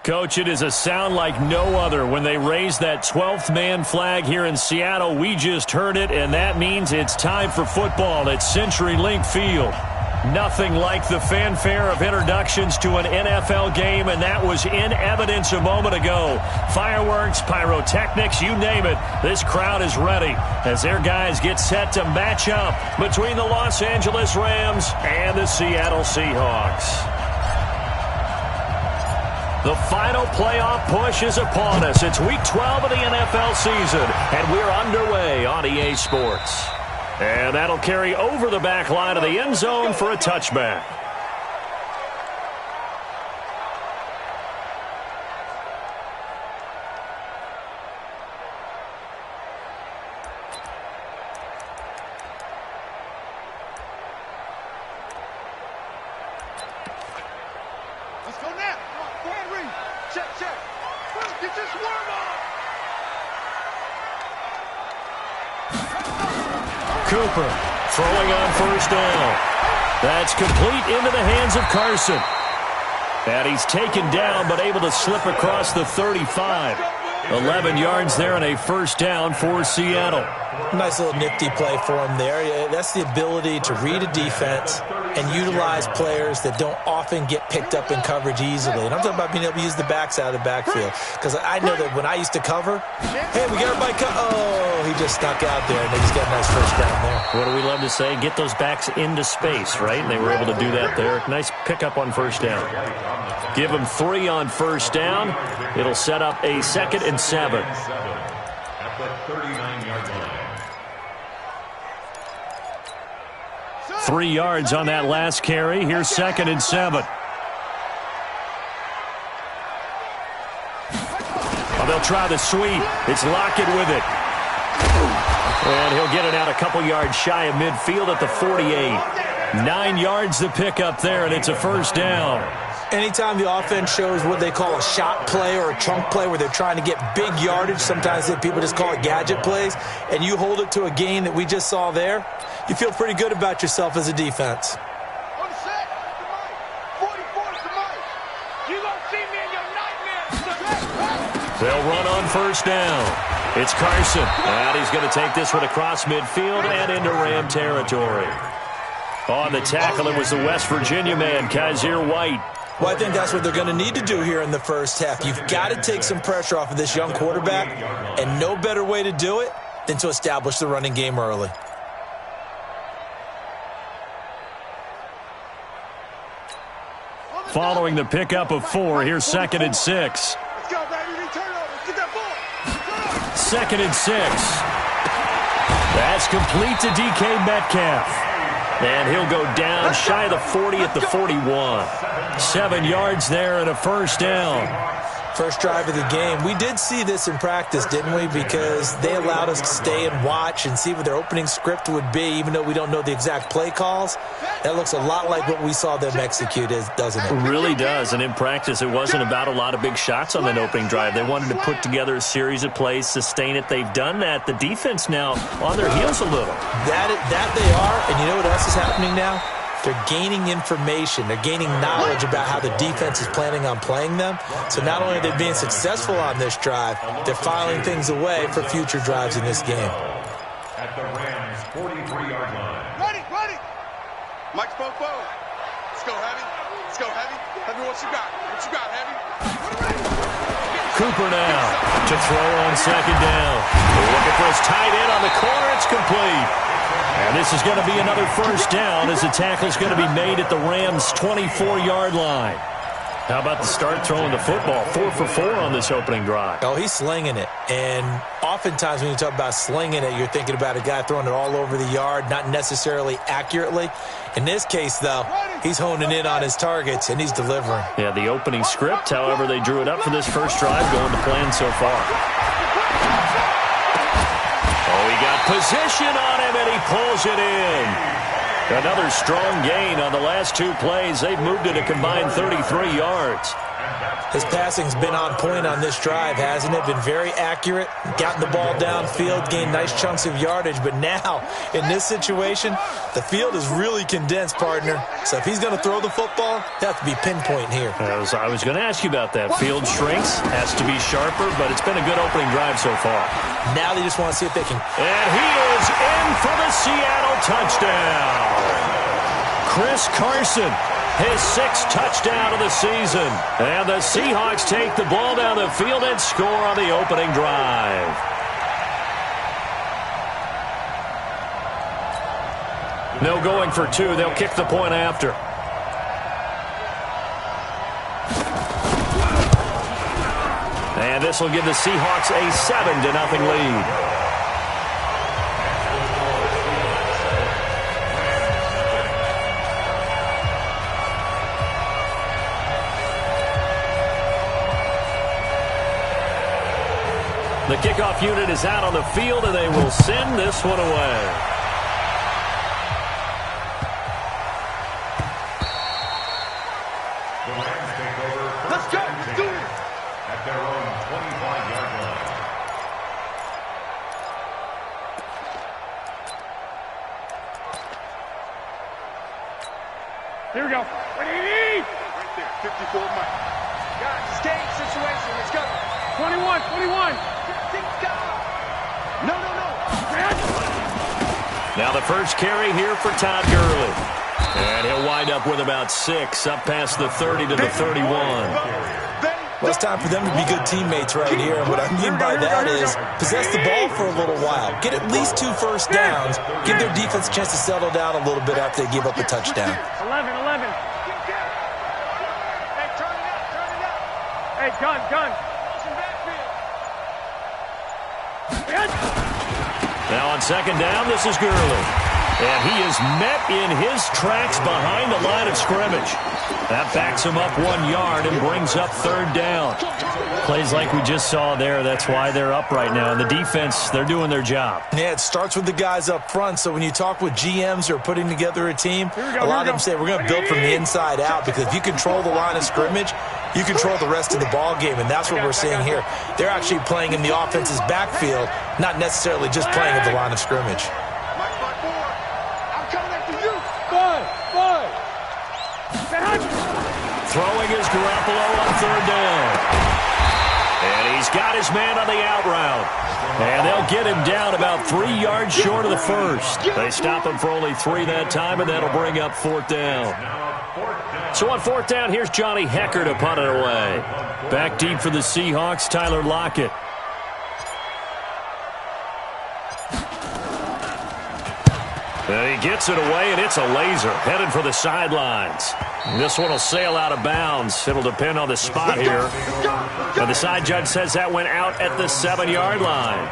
Coach, it is a sound like no other when they raise that 12th man flag here in Seattle. We just heard it, and that means it's time for football at CenturyLink Field. Nothing like the fanfare of introductions to an NFL game, and that was in evidence a moment ago. Fireworks, pyrotechnics, you name it. This crowd is ready as their guys get set to match up between the Los Angeles Rams and the Seattle Seahawks. The final playoff push is upon us. It's Week 12 of the NFL season, and we're underway on EA Sports. And that'll carry over the back line of the end zone for a touchback. Let's go now. Go ahead, Reed. Check. Get your swerve on. Cooper throwing on first down. That's complete into the hands of Carson. And he's taken down but able to slip across the 35. 11 yards there and a first down for Seattle. Nice little nifty play for him there. That's the ability to read a defense and utilize players that don't often get picked up in coverage easily. And I'm talking about being able to use the backs out of the backfield. Because I know that when I used to cover, hey, we got everybody oh, he just snuck out there, and they just got a nice first down there. What do we love to say? Get those backs into space, right? And they were able to do that there. Nice pickup on first down. Give them 3 on first down. It'll set up a 2nd and 7. At the 39-yard line. 3 yards on that last carry. Here's 2nd and 7. Oh, they'll try the sweep. It's Lockett with it. And he'll get it out a couple yards shy of midfield at the 48. 9 yards to pick up there, and it's a first down. Anytime the offense shows what they call a shot play or a chunk play where they're trying to get big yardage, sometimes people just call it gadget plays, and you hold it to a gain that we just saw there, you feel pretty good about yourself as a defense. On set, Mike. 44 to Mike. You gonna see me in your nightmares. They'll run on first down. It's Carson. And he's going to take this one across midfield and into Ram territory. On the tackle, it was the West Virginia man, Kaiser White. Well, I think that's what they're going to need to do here in the first half. You've got to take some pressure off of this young quarterback, and no better way to do it than to establish the running game early. Following the pickup of 4, here's 2nd and 6. Let's go, baby. Return over. Get that ball. 2nd and 6. That's complete to DK Metcalf. And he'll go down shy of the 40 at the 41. 7 yards there and a first down. First drive of the game. We did see this in practice, didn't we? Because they allowed us to stay and watch and see what their opening script would be, even though we don't know the exact play calls. That looks a lot like what we saw them execute, doesn't it? It really does. And in practice, it wasn't about a lot of big shots on that opening drive. They wanted to put together a series of plays, sustain it. They've done that. The defense now on their heels a little. That they are. And you know what else is happening now? They're gaining information. They're gaining knowledge about how the defense is planning on playing them. So not only are they being successful on this drive, they're filing things away for future drives in this game. At the Rams' 43-yard line. Ready. Mike spoke forward. Let's go, Heavy. Heavy, what you got? Heavy? Cooper now to throw on 2nd down. Looking for his tight end on the corner. It's complete. And this is going to be another first down as the tackle is going to be made at the Rams' 24-yard line. How about the start throwing the football? 4 for 4 on this opening drive. Oh, he's slinging it. And oftentimes when you talk about slinging it, you're thinking about a guy throwing it all over the yard, not necessarily accurately. In this case, though, he's honing in on his targets, and he's delivering. Yeah, the opening script, however, they drew it up for this first drive, going to plan so far. Oh, he got position on him, and he pulls it in. Another strong gain on the last 2 plays. They've moved it a combined 33 yards. His passing's been on point on this drive, hasn't it? Been very accurate, gotten the ball downfield, gained nice chunks of yardage. But now, in this situation, the field is really condensed, partner. So if he's going to throw the football, he'll have to be pinpoint here. I was going to ask you about that. Field shrinks, has to be sharper, but it's been a good opening drive so far. Now they just want to see if they can. And he is in for the Seattle touchdown. Chris Carson. His 6th touchdown of the season. And the Seahawks take the ball down the field and score on the opening drive. No going for 2. They'll kick the point after. And this will give the Seahawks a 7-0 lead. The kickoff unit is out on the field, and they will send this one away. The Rams take over. Let's go. Let's do it. At their own 25-yard line. Here we go. Ready? Right there. 54 Mike. Guys, it's game situation. Let's go. 21. No. Now the first carry here for Todd Gurley. And he'll wind up with about 6, up past the 30 to the 31. Well, it's time for them to be good teammates right here. And what I mean by that is possess the ball for a little while. Get at least 2 first downs. Give their defense a chance to settle down a little bit after they give up a touchdown. 11. Hey, turn it up. Hey, gun. Now on second down, this is Gurley. And he is met in his tracks behind the line of scrimmage. That backs him up 1 yard and brings up 3rd down. Plays like we just saw there. That's why they're up right now. And the defense, they're doing their job. Yeah, it starts with the guys up front. So when you talk with GMs who are putting together a team, a lot of them say we're going to build from the inside out, because if you control the line of scrimmage, you control the rest of the ball game, and that's what we're seeing here. They're actually playing in the offense's backfield, not necessarily just playing at the line of scrimmage. I'm coming after you. Five. Throwing is Garoppolo on 3rd down. And he's got his man on the out route. And they'll get him down about 3 yards short of the first. They stop him for only 3 that time, and that'll bring up 4th down. So on 4th down, here's Johnny Hecker to punt it away. Back deep for the Seahawks, Tyler Lockett. And he gets it away, and it's a laser headed for the sidelines. This one will sail out of bounds. It'll depend on the spot here. But the side judge says that went out at the 7-yard line.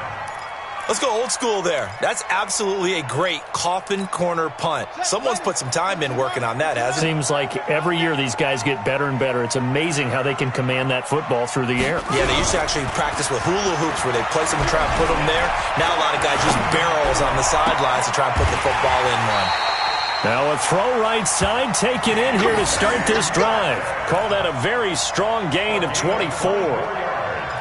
Let's go old school there. That's absolutely a great coffin corner punt. Someone's put some time in working on that, hasn't it? Seems like every year these guys get better and better. It's amazing how they can command that football through the air. Yeah, they used to actually practice with hula hoops where they place them and try and put them there. Now a lot of guys use barrels on the sidelines to try and put the football in one. Now a throw right side taken in here to start this drive. Call that a very strong gain of 24.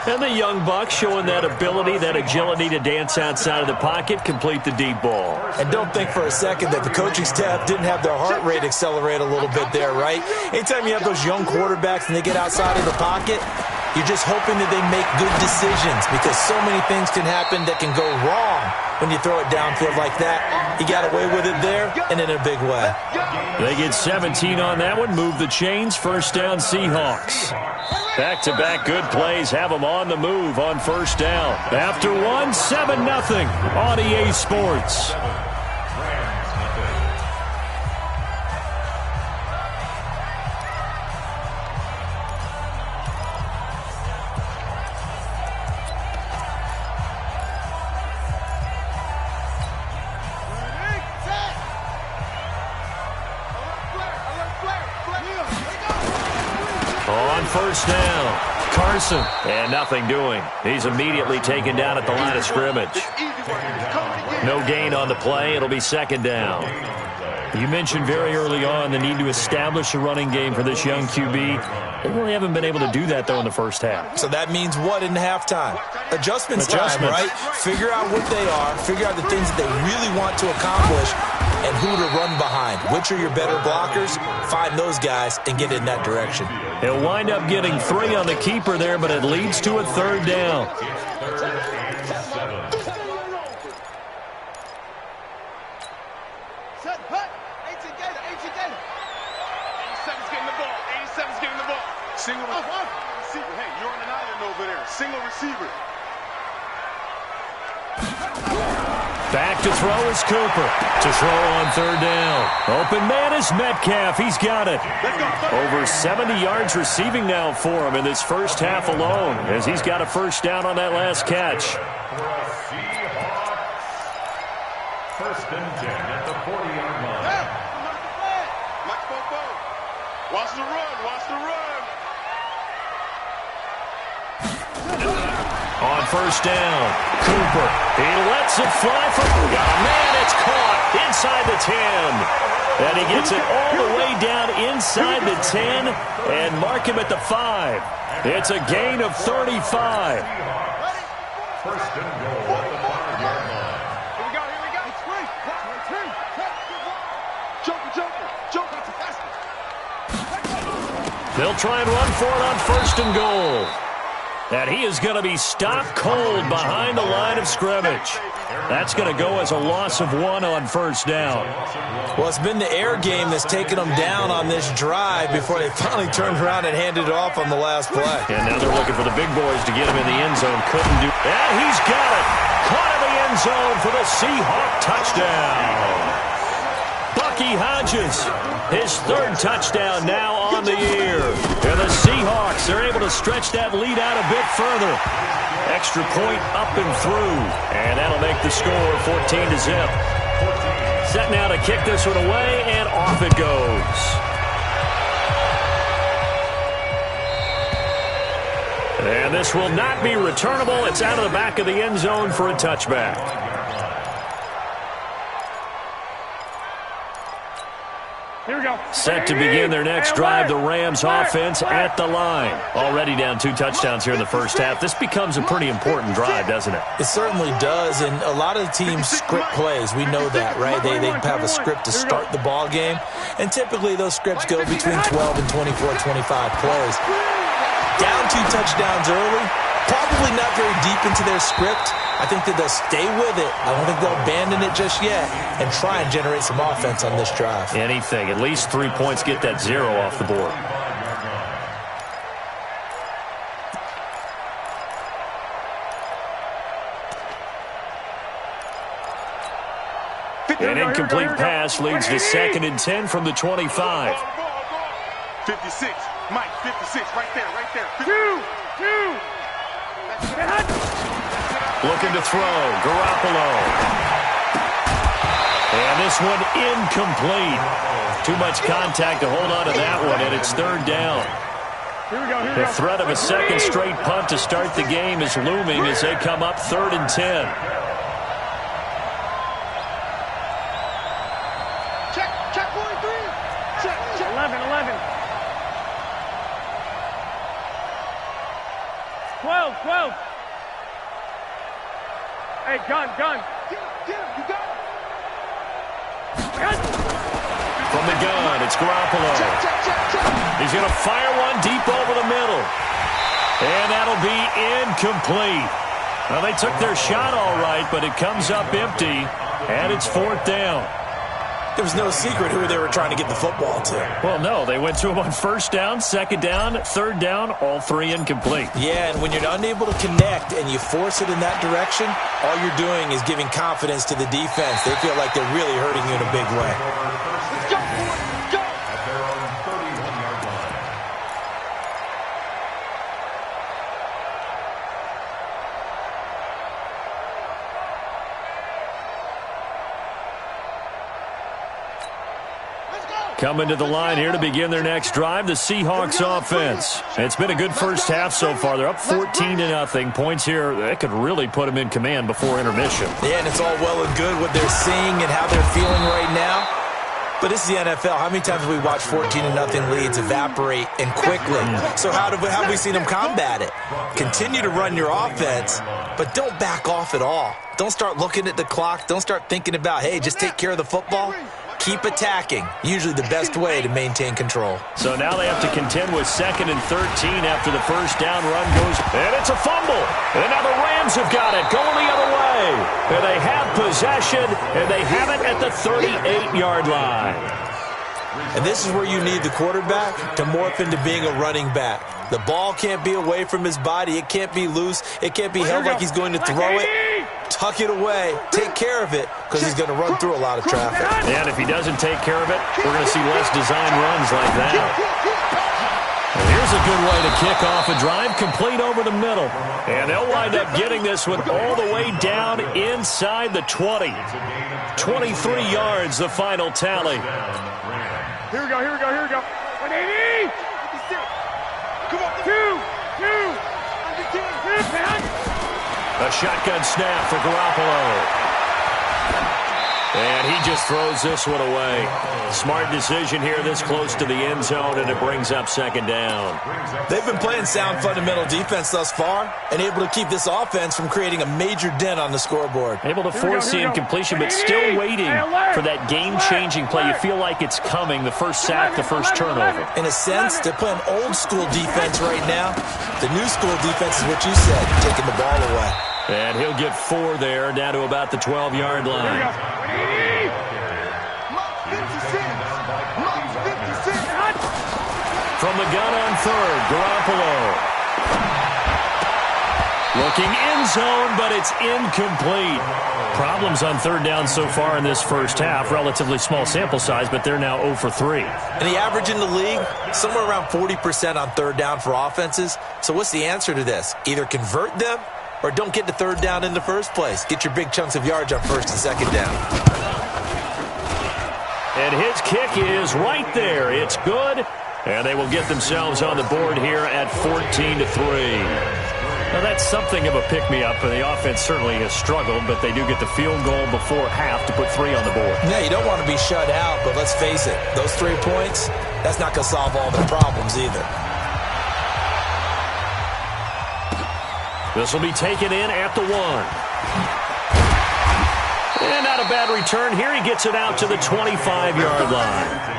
And the young buck showing that ability, that agility to dance outside of the pocket, complete the deep ball. And don't think for a second that the coaching staff didn't have their heart rate accelerate a little bit there, right? Anytime you have those young quarterbacks and they get outside of the pocket, you're just hoping that they make good decisions, because so many things can happen that can go wrong when you throw it downfield like that. He got away with it there and in a big way. They get 17 on that one, move the chains, 1st down Seahawks. Back-to-back good plays have them on the move on 1st down. After one, 7-0 on EA Sports. On 1st down, Carson, and nothing doing. He's immediately taken down at the line of scrimmage. No gain on the play. It'll be 2nd down. You mentioned very early on the need to establish a running game for this young QB. They really haven't been able to do that, though, in the first half. So that means what in halftime? Adjustments time, right? Figure out what they are, figure out the things that they really want to accomplish, and who to run behind. Which are your better blockers? Find those guys and get in that direction. He'll wind up getting 3 on the keeper there, but it leads to a 3rd down. Single receiver. Back to throw is Cooper. To throw on 3rd down. Open man is Metcalf. He's got it. Over 70 yards receiving now for him in this first half alone, as he's got a 1st down on that last catch. First and 10 at the 40-yard line. Watch the run. Watch the run. On 1st down, Cooper. He lets it fly for... Oh, man, it's caught inside the 10. And he gets it all the way down inside the 10 and mark him at the 5. It's a gain of 35. First and goal at the 5-yard line. Here we go. It's free. Joker. They'll try and run for it on 1st and goal. And he is going to be stopped cold behind the line of scrimmage. That's going to go as a loss of 1 on 1st down. Well, it's been the air game that's taken them down on this drive before they finally turned around and handed it off on the last play. And now they're looking for the big boys to get him in the end zone. Couldn't do... And he's got it. Caught in the end zone for the Seahawk touchdown. Bucky Hodges, his 3rd touchdown now on the year. And the Seahawks are able to stretch that lead out a bit further. Extra point up and through. And that'll make the score 14-0. Set now to kick this one away, and off it goes. And this will not be returnable. It's out of the back of the end zone for a touchback. Here we go. Set to begin their next drive, the Rams offense at the line. Already down 2 touchdowns here in the first half. This becomes a pretty important drive, doesn't it? It certainly does, and a lot of the teams script plays. We know that, right? They have a script to start the ball game, and typically those scripts go between 12 and 24, 25 plays. Down 2 touchdowns early, probably not very deep into their script. I think that they'll stay with it. I don't think they'll abandon it just yet and try and generate some offense on this drive. Anything. At least 3 points, get that 0 off the board. An incomplete pass leads to 2nd and 10 from the 25. 56. Mike, 56. Right there. 2. Looking to throw. Garoppolo. And this one incomplete. Too much contact to hold on to that one, and it's 3rd down. Here we go. The threat of a 2nd straight punt to start the game is looming as they come up 3rd and 10. Check 43. Check. 11. 12. Hey, gun. Get him, you got it. From the gun, it's Garoppolo. Check. He's going to fire one deep over the middle. And that'll be incomplete. Well, they took their shot all right, but it comes up empty, and it's 4th down. There was no secret who they were trying to get the football to. Well, no, they went to him on 1st down, 2nd down, 3rd down, all 3 incomplete. Yeah, and when you're unable to connect and you force it in that direction, all you're doing is giving confidence to the defense. They feel like they're really hurting you in a big way. Let's go. At their own 31-yard line. Coming to the line here to begin their next drive, the Seahawks offense. It's been a good first half so far. They're up 14-0. Points here, that could really put them in command before intermission. Yeah, and it's all well and good what they're seeing and how they're feeling right now. But this is the NFL. How many times have we watched 14-0 leads evaporate and quickly? So how have we seen them combat it? Continue to run your offense, but don't back off at all. Don't start looking at the clock. Don't start thinking about, hey, just take care of the football. Keep attacking. Usually the best way to maintain control. So now they have to contend with 2nd and 13 after the first down run goes. And it's a fumble. And now the Rams have got it going the other way. And they have possession, and they have it at the 38-yard line. And this is where you need the quarterback to morph into being a running back. The ball can't be away from his body. It can't be loose. It can't be held like he's going to throw it. Tuck it away. Take care of it because he's going to run through a lot of traffic. And if he doesn't take care of it, we're going to see less design runs like that. And here's a good way to kick off a drive, complete over the middle. And they'll wind up getting this one all the way down inside the 20. 23 yards, the final tally. Here we go, here we go, here we go. 180! Come on, 2. A shotgun snap for Garoppolo. And he just throws this one away. Smart decision here this close to the end zone, and it brings up 2nd down. They've been playing sound fundamental defense thus far and able to keep this offense from creating a major dent on the scoreboard. Able to force the incompletion, but still waiting for that game-changing play. You feel like it's coming, the first sack, the first turnover. In a sense, they're playing old-school defense right now. The new-school defense is what you said, taking the ball away. And he'll get 4 there, down to about the 12-yard line. From the gun on 3rd, Garoppolo. Looking end zone, but it's incomplete. Problems on 3rd down so far in this first half. Relatively small sample size, but they're now 0 for 3. And the average in the league, somewhere around 40% on 3rd down for offenses. So what's the answer to this? Either convert them or don't get to 3rd down in the first place. Get your big chunks of yards on 1st and 2nd down. And his kick is right there. It's good. And they will get themselves on the board here at 14-3. Now, that's something of a pick-me-up, and the offense certainly has struggled, but they do get the field goal before half to put 3 on the board. Yeah, you don't want to be shut out, but let's face it, those 3 points, that's not going to solve all their problems either. This will be taken in at the 1. And not a bad return here. He gets it out to the 25-yard line.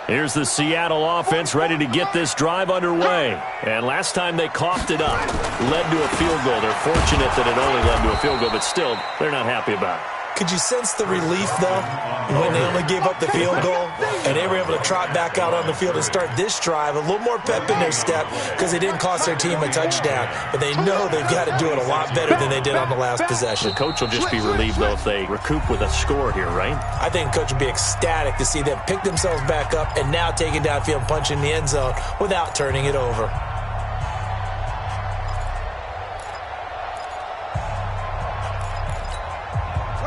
Here's the Seattle offense ready to get this drive underway. And last time they coughed it up, led to a field goal. They're fortunate that it only led to a field goal, but still, they're not happy about it. Could you sense the relief, though, when they only gave up the field goal and they were able to trot back out on the field and start this drive? A little more pep in their step because they didn't cost their team a touchdown. But they know they've got to do it a lot better than they did on the last possession. The coach will just be relieved, though, if they recoup with a score here, right? I think the coach would be ecstatic to see them pick themselves back up and now take it downfield and punch in the end zone without turning it over.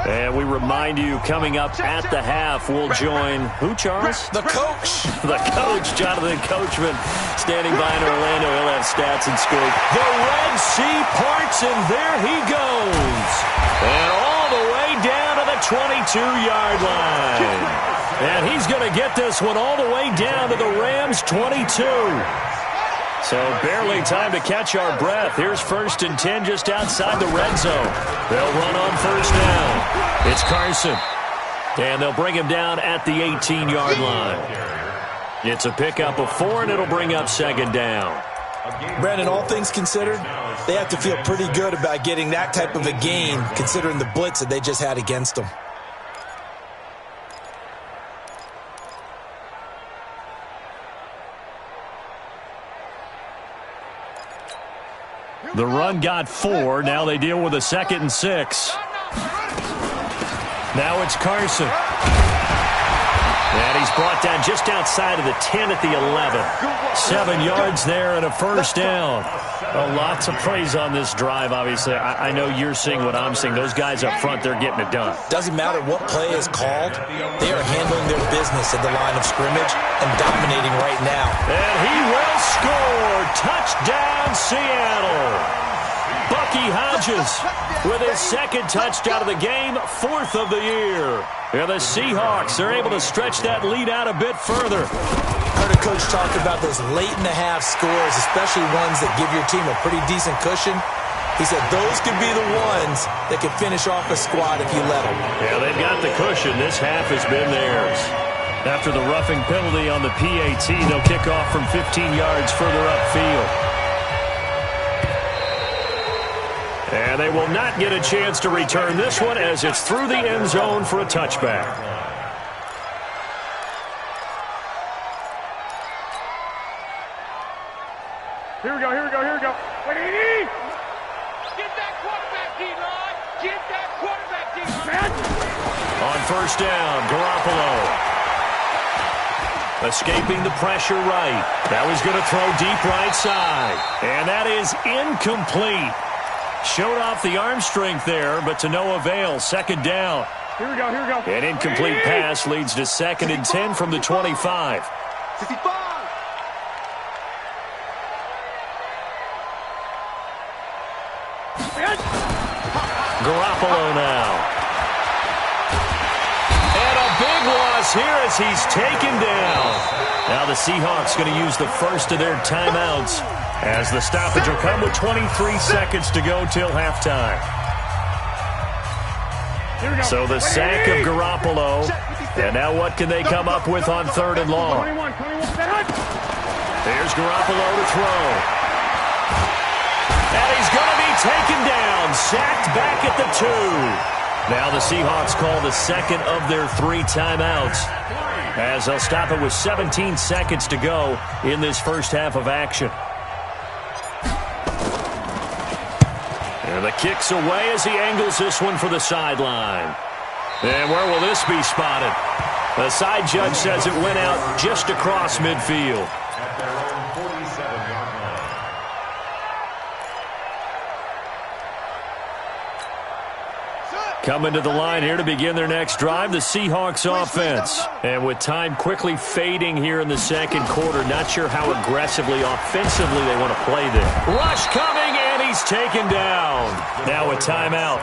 And we remind you, coming up at the half, we'll join who, Charles? The coach. The coach, Jonathan Coachman, standing by in Orlando. He'll have stats and scores. The Red Sea parts, and there he goes. And all the way down to the 22-yard line. And he's going to get this one all the way down to the Rams' 22. So barely time to catch our breath. Here's 1st and 10 just outside the red zone. They'll run on 1st down. It's Carson. And they'll bring him down at the 18-yard line. It's a pickup of 4, and it'll bring up 2nd down. Brandon, all things considered, they have to feel pretty good about getting that type of a gain, considering the blitz that they just had against them. The run got 4. Now they deal with a 2nd and 6. Now it's Carson. And he's brought down just outside of the 10 at the 11. 7 yards there and a first down. Well, lots of praise on this drive, obviously. I know you're seeing what I'm seeing. Those guys up front, they're getting it done. Doesn't matter what play is called. They are handling their business at the line of scrimmage and dominating right now. And he will score. Touchdown, Seattle. Bucky Hodges with his second touchdown of the game, 4th of the year. And the Seahawks are able to stretch that lead out a bit further. Heard a coach talk about those late-in-the-half scores, especially ones that give your team a pretty decent cushion. He said those could be the ones that could finish off a squad if you let them. Yeah, they've got the cushion. This half has been theirs. After the roughing penalty on the PAT, they'll kick off from 15 yards further upfield. And they will not get a chance to return this one as it's through the end zone for a touchback. Here we go, here we go, here we go. Wait, Edie! Get that quarterback, D-line! Get that quarterback, D-line! On first down, Garoppolo. Escaping the pressure right. That was going to throw deep right side. And that is incomplete. Showed off the arm strength there, but to no avail. Second down. Here we go, here we go. An incomplete pass leads to 2nd and 10 from the 25. 65. Garoppolo now. And a big loss here as he's taken down. Now the Seahawks going to use the first of their timeouts as the stoppage will come with 23 seconds to go till halftime. So the sack of Garoppolo. And now what can they come up with on 3rd and long? There's Garoppolo to throw. And he's going to be taken down. Sacked back at the 2. Now the Seahawks call the second of their 3 timeouts as they'll stop it with 17 seconds to go in this first half of action. And the kick's away as he angles this one for the sideline. And where will this be spotted? The side judge says it went out just across midfield. Coming to the line here to begin their next drive, the Seahawks offense. And with time quickly fading here in the second quarter, not sure how aggressively, offensively they want to play this. Rush coming, and he's taken down. Now a timeout.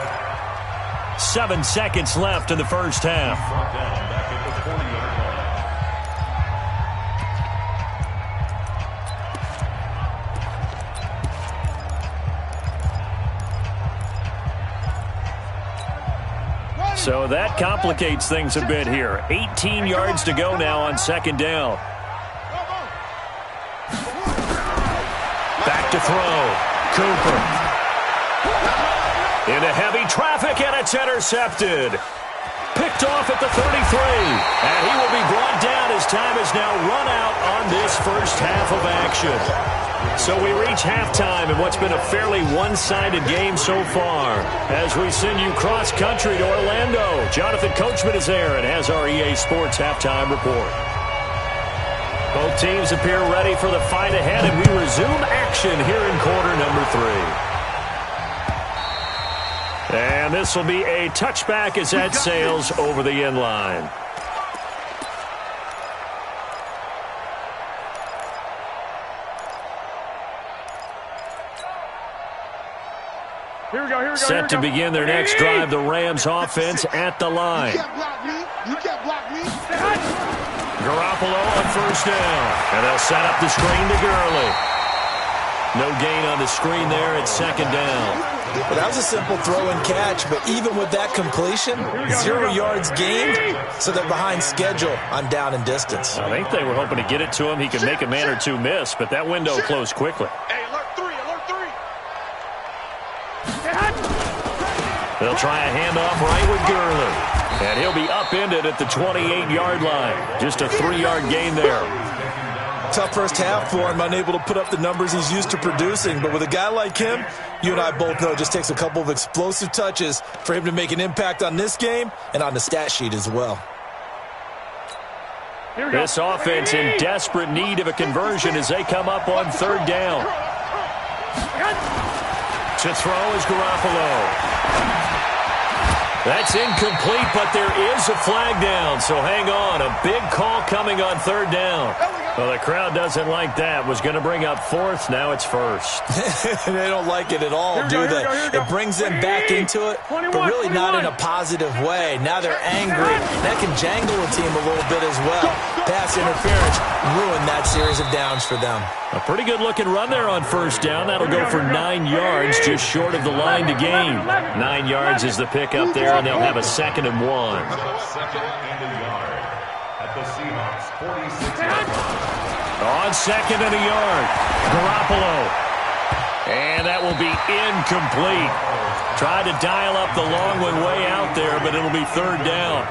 7 seconds left in the first half. So that complicates things a bit here. 18 yards to go now on second down. Back to throw. Cooper. Into heavy traffic, and it's intercepted. Picked off at the 33. And he will be brought down as time has now run out on this first half of action. So we reach halftime in what's been a fairly one-sided game so far. As we send you cross-country to Orlando, Jonathan Coachman is there and has our EA Sports halftime report. Both teams appear ready for the fight ahead, and we resume action here in quarter number 3. And this will be a touchback as that sails over the end line. Set to begin their next drive, the Rams offense at the line. You can't block me. Garoppolo on first down. And they'll set up the screen to Gurley. No gain on the screen there at second down. Well, that was a simple throw and catch, but even with that completion, 0 yards gained, so they're behind schedule on down and distance. I think they were hoping to get it to him. He could make a man or two miss, but that window closed quickly. Hey, alert 3, alert 3. They'll try a handoff right with Gurley. And he'll be upended at the 28-yard line. Just a 3-yard gain there. Tough first half for him, unable to put up the numbers he's used to producing. But with a guy like him, you and I both know it just takes a couple of explosive touches for him to make an impact on this game and on the stat sheet as well. This offense in desperate need of a conversion as they come up on third down. To throw is Garoppolo. That's incomplete, but there is a flag down, so hang on. A big call coming on third down. Well, the crowd doesn't like that. Was going to bring up fourth. Now it's first. They don't like it at all, do they? It brings them back into it, but really not in a positive way. Now they're angry. That can jangle a team a little bit as well. Pass interference ruined that series of downs for them. A pretty good-looking run there on first down. That'll go for 9 yards, just short of the line to gain. 9 yards is the pickup there, and they'll have a 2nd and 1. On 2nd and a yard, Garoppolo. And that will be incomplete. Tried to dial up the long one way out there, but it'll be third down.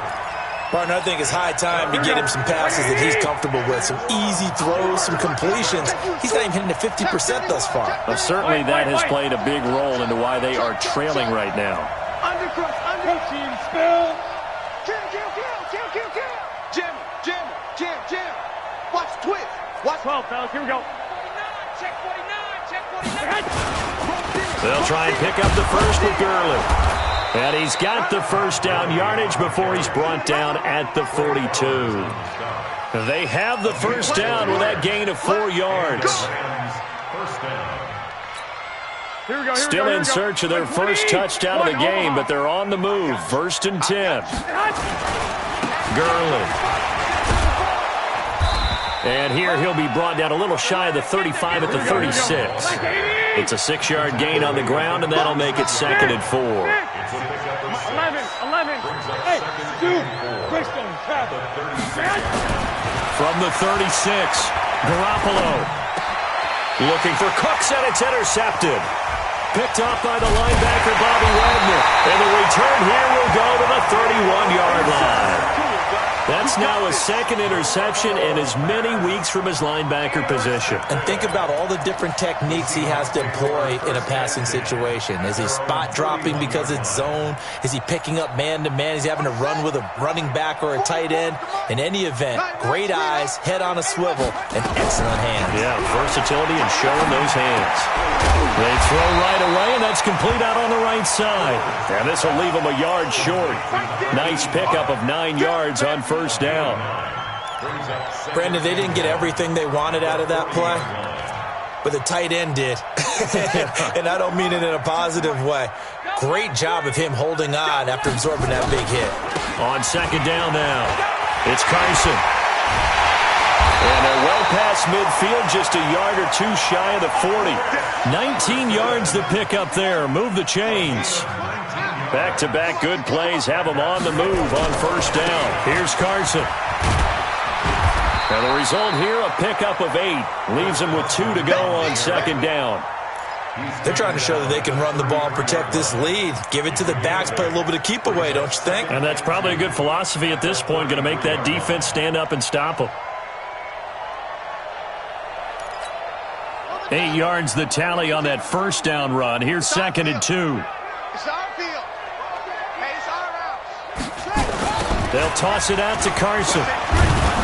Partner, I think it's high time to get him some passes that he's comfortable with. Some easy throws, some completions. He's not even hitting to 50% thus far. Well, certainly that has played a big role into why they are trailing right now. Team spill. Jim. Watch twist. Watch 12, fellas. Here we go. 49, check 49. They'll try and pick up the first with Gurley. And he's got the first down yardage before he's brought down at the 42. They have the first down with that gain of 4 yards. Still in search of their first touchdown of the game, but they're on the move. 1st and 10. Gurley. And here he'll be brought down a little shy of the 35 at the 36. It's a 6-yard gain on the ground, and that'll make it 2nd and 4. 11. Hey, dude. From the 36, Garoppolo. Looking for Cooks, and it's intercepted. Picked off by the linebacker, Bobby Wagner. And the return here will go to the 31-yard line. That's now a 2nd interception in as many weeks from his linebacker position. And think about all the different techniques he has to employ in a passing situation. Is he spot dropping because it's zone? Is he picking up man-to-man? Is he having to run with a running back or a tight end? In any event, great eyes, head on a swivel, and excellent hands. Yeah, versatility and showing those hands. They throw right away, and that's complete out on the right side. And this will leave them a yard short. Nice pickup of 9 yards on first down. Brandon, they didn't get everything they wanted out of that play, but the tight end did. And I don't mean it in a positive way. Great job of him holding on after absorbing that big hit. On 2nd down now, it's Carson. And they're well past midfield, just a yard or two shy of the 40. 19 yards to pick up there. Move the chains. Back-to-back good plays have them on the move on first down. Here's Carson. And the result here, a pickup of 8. Leaves them with 2 to go on 2nd down. They're trying to show that they can run the ball and protect this lead. Give it to the backs, play a little bit of keep away, don't you think? And that's probably a good philosophy at this point, going to make that defense stand up and stop them. 8 yards the tally on that first down run. Here's 2nd and 2. It's our field. Hey, it's our house. They'll toss it out to Carson.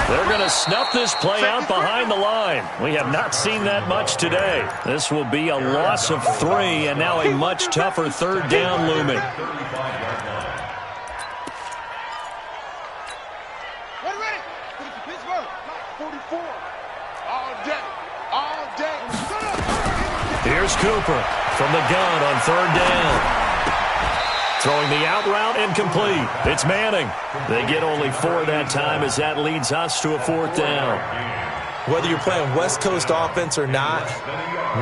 They're going to snuff this play out behind the line. We have not seen that much today. This will be a loss of 3, and now a much tougher 3rd down looming. Ready. Pittsburgh. 44. All day. Here's Cooper from the gun on 3rd down. Throwing the out route incomplete. It's Manning. They get only 4 that time as that leads us to a 4th down. Whether you're playing West Coast offense or not,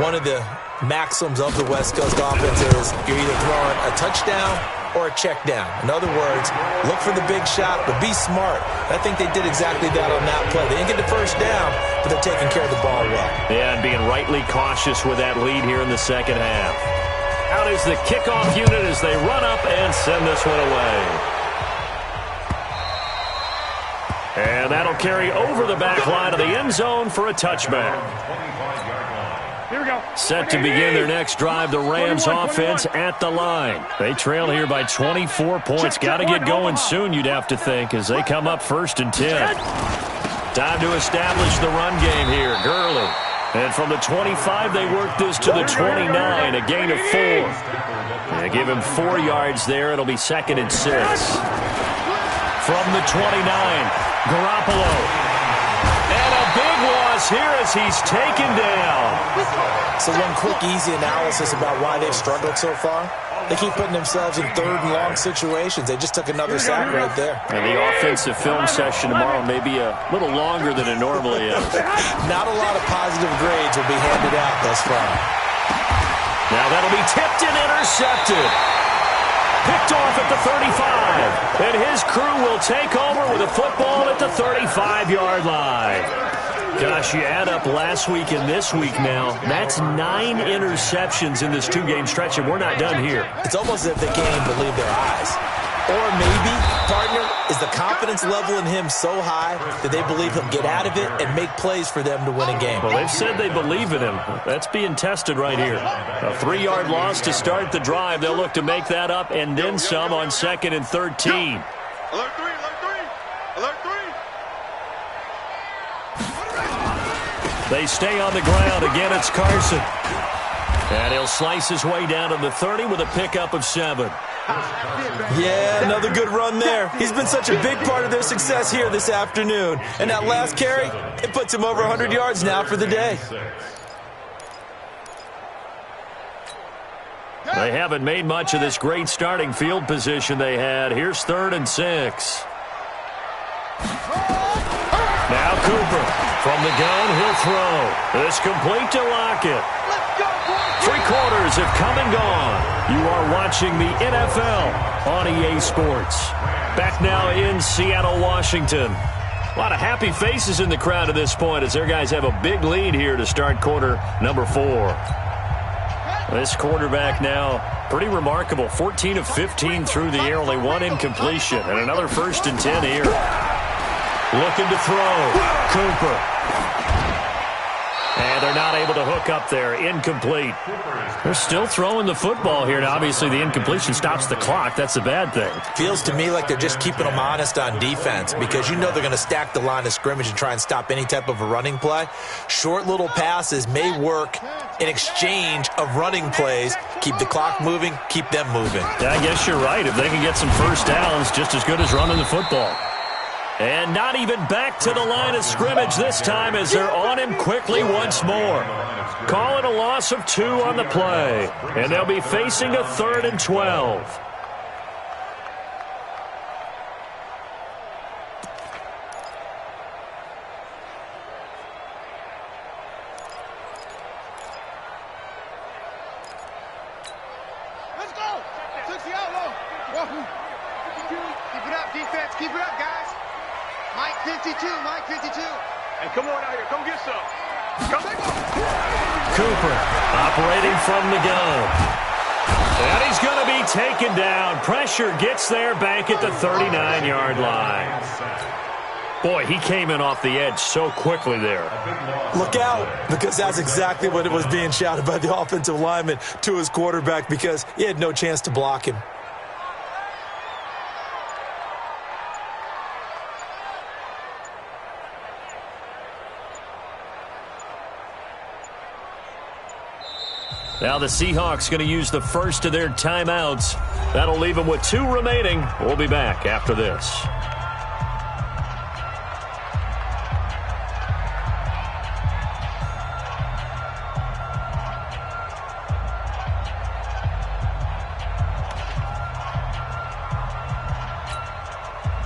one of the maxims of the West Coast offense is you're either throwing a touchdown or a check down. In other words, look for the big shot, but be smart. I think they did exactly that on that play. They didn't get the first down, but they're taking care of the ball well. Yeah, and being rightly cautious with that lead here in the second half. Out is the kickoff unit as they run up and send this one away. And that'll carry over the back line of the end zone for a touchback. Here we go. Set to begin their next drive, the Rams offense at the line. They trail here by 24 points. Got to get going soon, you'd have to think, as they come up 1st and 10. Time to establish the run game here. Gurley. And from the 25, they work this to the 29, a gain of 4. They give him 4 yards there. It'll be 2nd and 6. From the 29, Garoppolo. And a big loss here as he's taken down. So one quick, easy analysis about why they've struggled so far. They keep putting themselves in 3rd and long situations. They just took another sack right there. And the offensive film session tomorrow may be a little longer than it normally is. Not a lot of positive grades will be handed out thus far. Now that'll be tipped and intercepted. Picked off at the 35. And his crew will take over with a football at the 35-yard line. Gosh, you add up last week and this week now, that's 9 interceptions in this 2-game stretch, and we're not done here. It's almost as if they can't even believe their eyes. Or maybe, partner, is the confidence level in him so high that they believe he'll get out of it and make plays for them to win a game. Well, they've said they believe in him. That's being tested right here. A 3-yard loss to start the drive. They'll look to make that up and then some on 2nd and 13. Alert 3, alert 3, alert 3. They stay on the ground. Again, it's Carson. And he'll slice his way down to the 30 with a pickup of 7. Yeah, another good run there. He's been such a big part of their success here this afternoon. And that last carry, it puts him over 100 yards now for the day. They haven't made much of this great starting field position they had. Here's 3rd and 6. Now Cooper. From the gun, he'll throw. It's complete to Lockett. 3 quarters have come and gone. You are watching the NFL on EA Sports. Back now in Seattle, Washington. A lot of happy faces in the crowd at this point as their guys have a big lead here to start quarter number 4. This quarterback now, pretty remarkable. 14 of 15 through the air, only 1 incompletion. And another 1st and 10 here. Looking to throw. Cooper. And they're not able to hook up there. Incomplete. They're still throwing the football here. Now, obviously, the incompletion stops the clock. That's a bad thing. Feels to me like they're just keeping them honest on defense because you know they're going to stack the line of scrimmage and try and stop any type of a running play. Short little passes may work in exchange of running plays. Keep the clock moving, keep them moving. Yeah, I guess you're right. If they can get some first downs, just as good as running the football. And not even back to the line of scrimmage this time as they're on him quickly once more. Call it a loss of 2 on the play. And they'll be facing a 3rd and 12. Let's go. 60 out low. Whoa. Keep it up, defense. Keep it up, guys. Mike 52, Mike 52. Hey, come on out here. Come get some. Come on. Cooper operating from the gun. And he's going to be taken down. Pressure gets there back at the 39-yard line. Boy, he came in off the edge so quickly there. Look out, because that's exactly what it was being shouted by the offensive lineman to his quarterback because he had no chance to block him. Now the Seahawks going to use the first of their timeouts. That'll leave them with 2 remaining. We'll be back after this.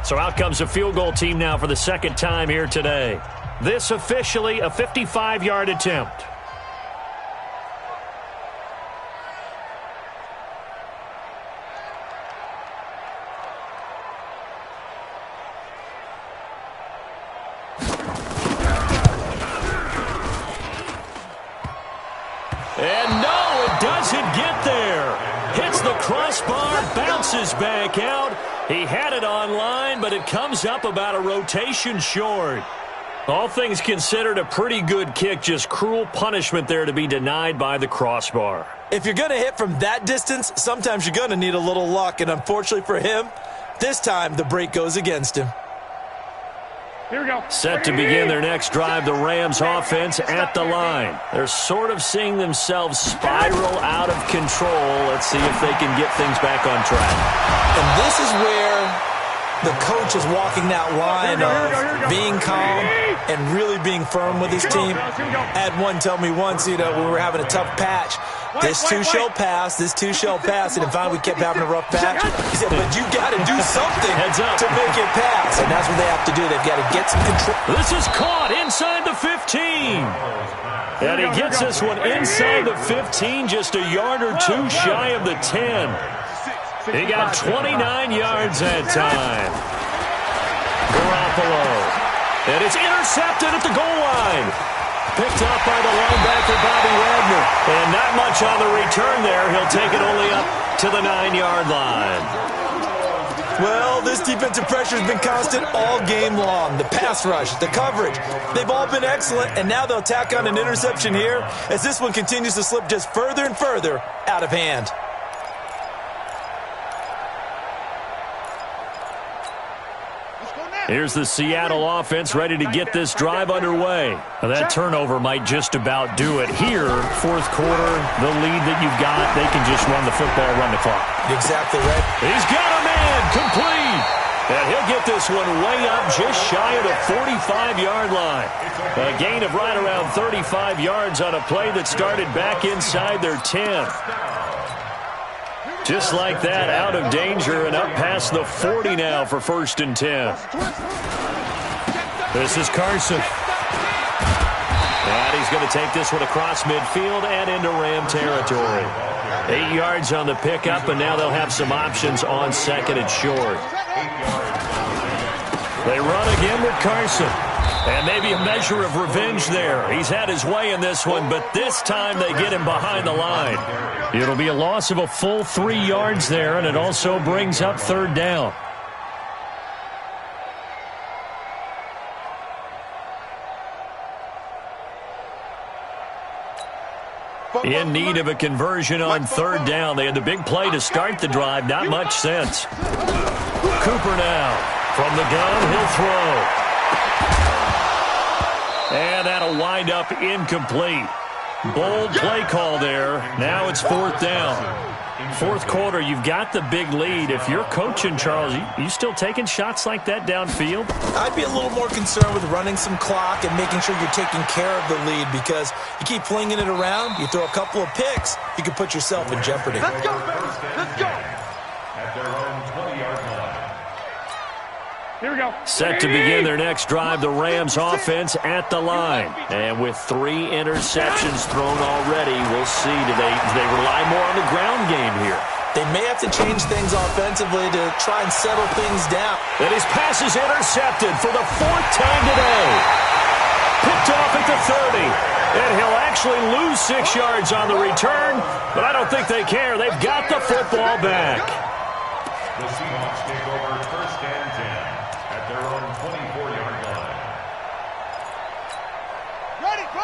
So out comes a field goal team now for the 2nd time here today. This officially a 55-yard attempt. And no, it doesn't get there. Hits the crossbar, bounces back out. He had it on line, but it comes up about a rotation short. All things considered, a pretty good kick, just cruel punishment there to be denied by the crossbar. If you're going to hit from that distance, sometimes you're going to need a little luck, and unfortunately for him, this time the break goes against him. Here we go. Set to begin their next drive, the Rams offense at the line. They're sort of seeing themselves spiral out of control. Let's see if they can get things back on track. And this is where the coach is walking that line of being calm and really being firm with his team. I had one tell me once, when we were having a tough patch, this too shall pass, this too shall pass. And finally we kept having a rough patch. He said, but you got to do something to make it pass. And that's what they have to do. They've got to get some control. This is caught inside the 15. And he gets this one inside the 15, just a yard or two shy of the 10. He got 29 yards that time. Garoppolo. And it's intercepted at the goal line. Picked up by the linebacker, Bobby Wagner. And not much on the return there. He'll take it only up to the 9-yard line. Well, this defensive pressure has been constant all game long. The pass rush, the coverage, they've all been excellent. And now they'll tack on an interception here as this one continues to slip just further and further out of hand. Here's the Seattle offense ready to get this drive underway. That turnover might just about do it. Here, fourth quarter, the lead that you've got, they can just run the football, run the clock. Exactly right. He's got a man, complete. And he'll get this one way up just shy of the 45-yard line. A gain of right around 35 yards on a play that started back inside their 10. Just like that, out of danger and up past the 40 now for 1st and 10. This is Carson. And he's going to take this one across midfield and into Ram territory. 8 yards on the pickup, and now they'll have some options on 2nd and short. They run again with Carson. And maybe a measure of revenge there. He's had his way in this one, but this time they get him behind the line. It'll be a loss of a full 3 yards there, and it also brings up 3rd down. In need of a conversion on 3rd down. They had the big play to start the drive. Not much sense. Cooper now. From the gun, he'll throw. And that'll wind up incomplete. Bold play call there. Now it's 4th down. 4th quarter, you've got the big lead. If you're coaching, Charles, you still taking shots like that downfield? I'd be a little more concerned with running some clock and making sure you're taking care of the lead, because you keep flinging it around, you throw a couple of picks, you can put yourself in jeopardy. Let's go, let's go. At their own 20-yard line. Here we go. Set to begin their next drive, the Rams offense at the line. And with 3 interceptions thrown already, we'll see. Do they rely more on the ground game here? They may have to change things offensively to try and settle things down. And his pass is intercepted for the 4th time today. Picked off at the 30. And he'll actually lose 6 yards on the return, but I don't think they care. They've got the football back. The Seahawks take over 1st and 10 at their own 24-yard line.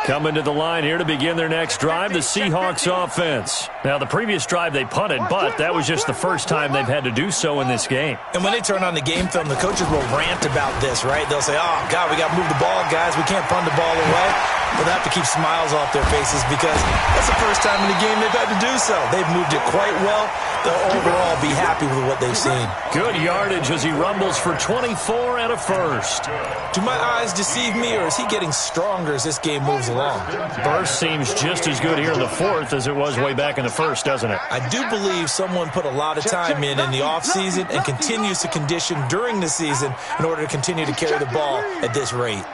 Coming to the line here to begin their next drive, the Seahawks offense. Now, the previous drive they punted, but that was just the first time they've had to do so in this game. And when they turn on the game film, the coaches will rant about this, right? They'll say, oh, God, we got to move the ball, guys. We can't punt the ball away. But they have to keep smiles off their faces because that's the first time in the game they've had to do so. They've moved it quite well. They'll overall be happy with what they've seen. Good yardage as he rumbles for 24 and a first. Do my eyes deceive me, or is he getting stronger as this game moves along? Burst seems just as good here in the 4th as it was way back in the 1st, doesn't it? I do believe someone put a lot of time in the offseason and continues to condition during the season in order to continue to carry the ball at this rate.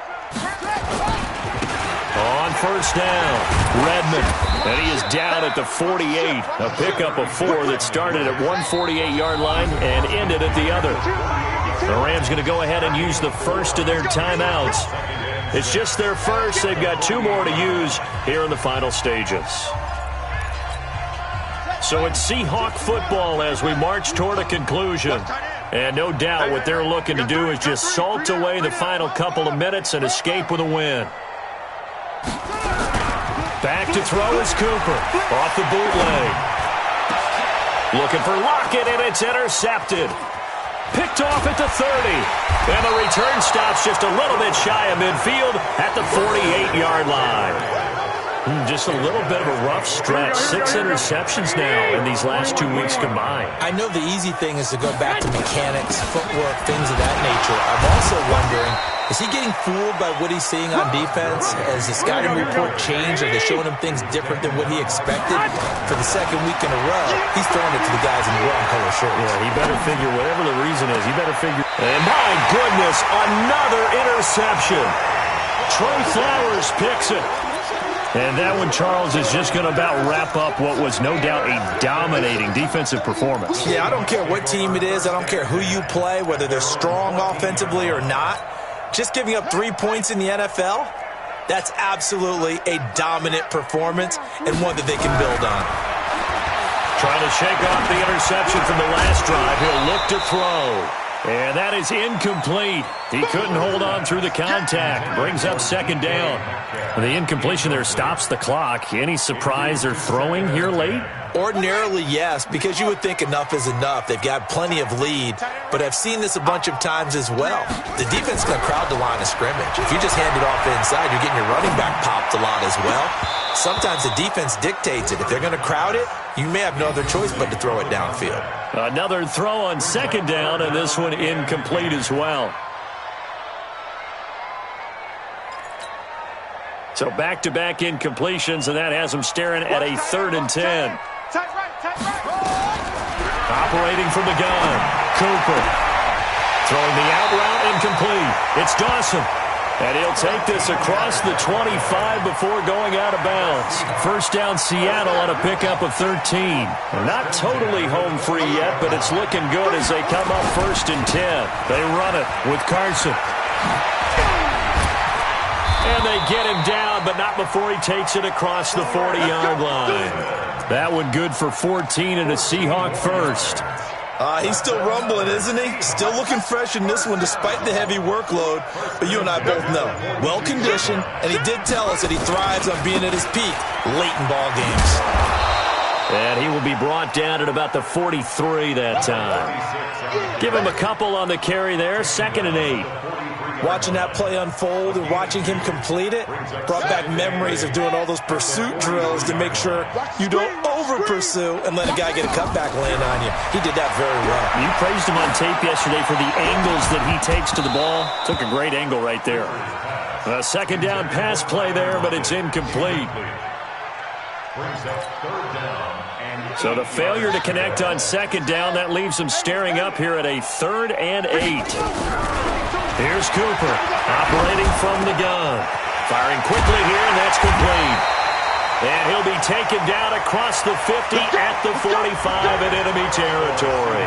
On 1st down, Redmond, and he is down at the 48. A pickup of 4 that started at 148-yard line and ended at the other. The Rams going to go ahead and use the first of their timeouts. It's just their first. They've got 2 more to use here in the final stages. So it's Seahawk football as we march toward a conclusion. And no doubt what they're looking to do is just salt away the final couple of minutes and escape with a win. Back to throw is Cooper. Off the bootleg. Looking for Lockett, and it's intercepted. Picked off at the 30. And the return stops just a little bit shy of midfield at the 48-yard line. Just a little bit of a rough stretch. 6 interceptions now in these last 2 weeks combined. I know the easy thing is to go back to mechanics, footwork, things of that nature. I'm also wondering, is he getting fooled by what he's seeing on defense? Has the scouting report changed? Are they showing him things different than what he expected? For the second week in a row, he's throwing it to the guys in the wrong color shirts. Yeah, he better figure whatever the reason is. He better figure. And my goodness, another interception. Trey Flowers picks it. And that one, Charles, is just going to about wrap up what was no doubt a dominating defensive performance. Yeah, I don't care what team it is. I don't care who you play, whether they're strong offensively or not. Just giving up 3 points in the NFL, that's absolutely a dominant performance and one that they can build on. Trying to shake off the interception from the last drive. He'll look to throw. And that is incomplete. He couldn't hold on through the contact. Brings up second down. The incompletion there stops the clock. Any surprise they're throwing here late? Ordinarily, yes, because you would think enough is enough. They've got plenty of lead, but I've seen this a bunch of times as well. The defense is going to crowd the line of scrimmage. If you just hand it off inside, you're getting your running back popped a lot as well. Sometimes the defense dictates it. If they're going to crowd it, you may have no other choice but to throw it downfield. Another throw on second down, and this one incomplete as well. So back-to-back incompletions, and that has them staring at a 3rd and 10. Operating from the gun, Cooper. Throwing the out route incomplete. It's Dawson. And he'll take this across the 25 before going out of bounds. First down Seattle on a pickup of 13. Not totally home free yet, but it's looking good as they come up 1st and 10. They run it with Carson. And they get him down, but not before he takes it across the 40-yard line. That one good for 14 and a Seahawk first. He's still rumbling, isn't he? Still looking fresh in this one despite the heavy workload. But you and I both know, well-conditioned, and he did tell us that he thrives on being at his peak late in ball games. And he will be brought down at about the 43 that time. Give him a couple on the carry there, 2nd and 8. Watching that play unfold and watching him complete it brought back memories of doing all those pursuit drills to make sure you don't over-pursue and let a guy get a cutback land on you. He did that very well. You praised him on tape yesterday for the angles that he takes to the ball. Took a great angle right there. A 2nd down pass play there, but it's incomplete. So the failure to connect on 2nd down, that leaves them staring up here at a 3rd and 8. Here's Cooper, operating from the gun. Firing quickly here, and that's complete. And he'll be taken down across the 50 at the 45 in enemy territory.